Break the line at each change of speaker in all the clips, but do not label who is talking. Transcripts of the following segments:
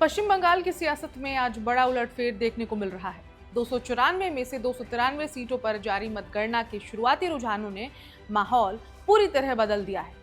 पश्चिम बंगाल की सियासत में आज बड़ा उलटफेर देखने को मिल रहा है। 294 में से 293 सीटों पर जारी मतगणना के शुरुआती रुझानों ने माहौल पूरी तरह बदल दिया है।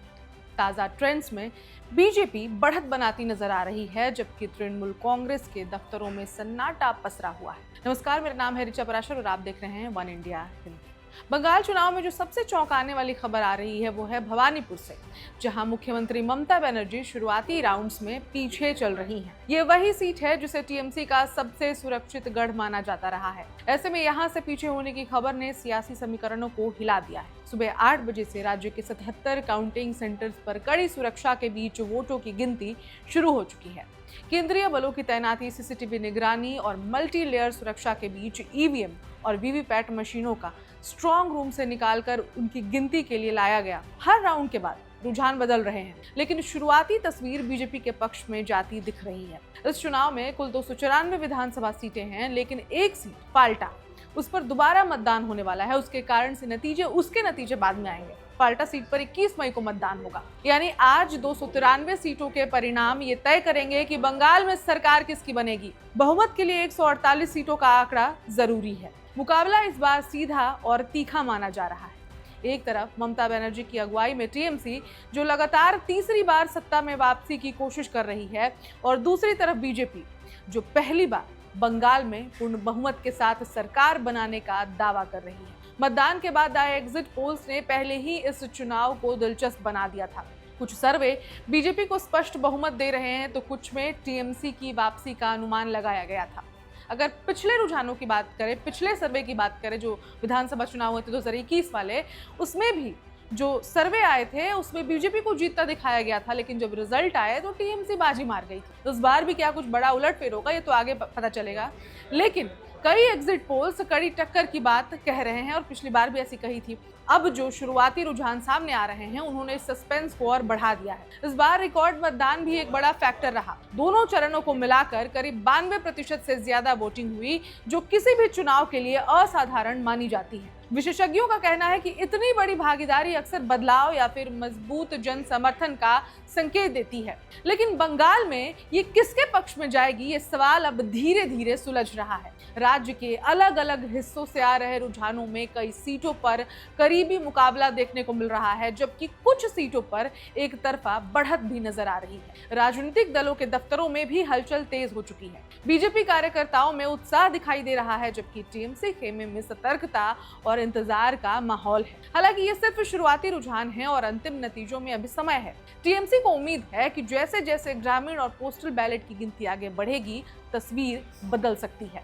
ताजा ट्रेंड्स में बीजेपी बढ़त बनाती नजर आ रही है, जबकि तृणमूल कांग्रेस के दफ्तरों में सन्नाटा पसरा हुआ है। नमस्कार, मेरा नाम है ऋचा पराशर और आप देख रहे हैं वन इंडिया हिंदी। बंगाल चुनाव में जो सबसे चौंकाने वाली खबर आ रही है वो है भवानीपुर से, जहां मुख्यमंत्री ममता बनर्जी शुरुआती राउंड्स में पीछे चल रही हैं। ये वही सीट है जिसे टीएमसी का सबसे सुरक्षित गढ़ माना जाता रहा है। ऐसे में यहां से पीछे होने की खबर ने सियासी समीकरणों को हिला दिया है। सुबह 8 बजे से राज्य के 77 काउंटिंग सेंटर्स पर कड़ी सुरक्षा के बीच वोटों की गिनती शुरू हो चुकी है। केंद्रीय बलों की तैनाती, सीसीटीवी निगरानी और मल्टी लेयर सुरक्षा के बीच ईवीएम और वीवीपैट मशीनों का स्ट्रॉन्ग रूम से निकालकर उनकी गिनती के लिए लाया गया। हर राउंड के बाद रुझान बदल रहे हैं, लेकिन शुरुआती तस्वीर बीजेपी के पक्ष में जाती दिख रही है। इस चुनाव में कुल 294 विधानसभा सीटें हैं, लेकिन एक सीट पाल्टा, उस पर दोबारा मतदान होने वाला है। उसके कारण से उसके नतीजे बाद में आएंगे। पाल्टा सीट पर 21 मई को मतदान होगा, यानी आज 293 सीटों के परिणाम ये तय करेंगे कि बंगाल में सरकार किसकी बनेगी। बहुमत के लिए 148 सीटों का आंकड़ा जरूरी है। मुकाबला इस बार सीधा और तीखा माना जा रहा है। एक तरफ ममता बनर्जी की अगुवाई में टीएमसी, जो लगातार तीसरी बार सत्ता में वापसी की कोशिश कर रही है, और दूसरी तरफ बीजेपी, जो पहली बार बंगाल में पूर्ण बहुमत के साथ सरकार बनाने का दावा कर रही है। मतदान के बाद आए एग्जिट पोल्स ने पहले ही इस चुनाव को दिलचस्प बना दिया था। कुछ सर्वे बीजेपी को स्पष्ट बहुमत दे रहे हैं, तो कुछ में टीएमसी की वापसी का अनुमान लगाया गया था। अगर पिछले रुझानों की बात करें, पिछले सर्वे की बात करें, जो विधानसभा चुनाव हुए थे 2021 वाले, उसमें भी जो सर्वे आए थे उसमें बीजेपी को जीतता दिखाया गया था, लेकिन जब रिजल्ट आए तो टीएमसी बाजी मार गई थी। तो इस बार भी क्या कुछ बड़ा उलटफेर होगा, ये तो आगे पता चलेगा। लेकिन कई एग्जिट पोल्स कड़ी टक्कर की बात कह रहे हैं, और पिछली बार भी ऐसी कही थी। अब जो शुरुआती रुझान सामने आ रहे हैं, उन्होंने सस्पेंस को और बढ़ा दिया है। इस बार रिकॉर्ड मतदान भी एक बड़ा फैक्टर रहा। दोनों चरणों को मिलाकर करीब 92% से ज्यादा वोटिंग हुई, जो किसी भी चुनाव के लिए असाधारण मानी जाती है। विशेषज्ञों का कहना है कि इतनी बड़ी भागीदारी अक्सर बदलाव या फिर मजबूत जन समर्थन का संकेत देती है। लेकिन बंगाल में ये किसके पक्ष में जाएगी, ये सवाल अब धीरे धीरे सुलझ रहा है। राज्य के अलग अलग हिस्सों से आ रहे रुझानों में कई सीटों पर करीबी मुकाबला देखने को मिल रहा है, जबकि कुछ सीटों पर एक तरफा बढ़त भी नजर आ रही है। राजनीतिक दलों के दफ्तरों में भी हलचल तेज हो चुकी है। बीजेपी कार्यकर्ताओं में उत्साह दिखाई दे रहा है, जबकि टीएमसी खेमे में सतर्कता और इंतजार का माहौल है। हालांकि ये सिर्फ शुरुआती रुझान है और अंतिम नतीजों में अभी समय है। टीएमसी को उम्मीद है कि जैसे जैसे ग्रामीण और पोस्टल बैलेट की गिनती आगे बढ़ेगी, तस्वीर बदल सकती है।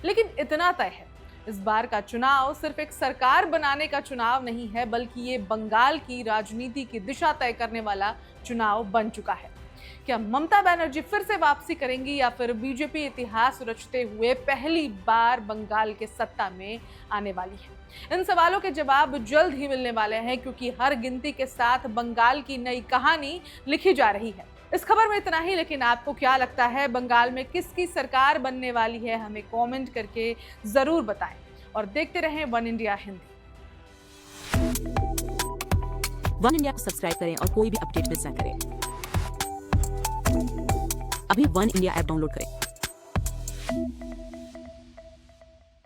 लेकिन इतना तय है, इस बार का चुनाव सिर्फ एक सरकार बनाने का चुनाव नहीं है, बल्कि ये बंगाल की राजनीति की दिशा तय करने वाला चुनाव बन चुका है। क्या ममता बनर्जी फिर से वापसी करेंगी, या फिर बीजेपी इतिहास रचते हुए पहली बार बंगाल के सत्ता में आने वाली है? इन सवालों के जवाब जल्द ही मिलने वाले हैं, क्योंकि हर गिनती के साथ बंगाल की नई कहानी लिखी जा रही है। इस खबर में इतना ही, लेकिन आपको क्या लगता है, बंगाल में किसकी सरकार बनने वाली है? हमें कमेंट करके जरूर बताएं, और देखते रहें one India Hindi.
One India को सब्सक्राइब करें और कोई भी अपडेट मिस न करें। अभी वन इंडिया ऐप डाउनलोड करें।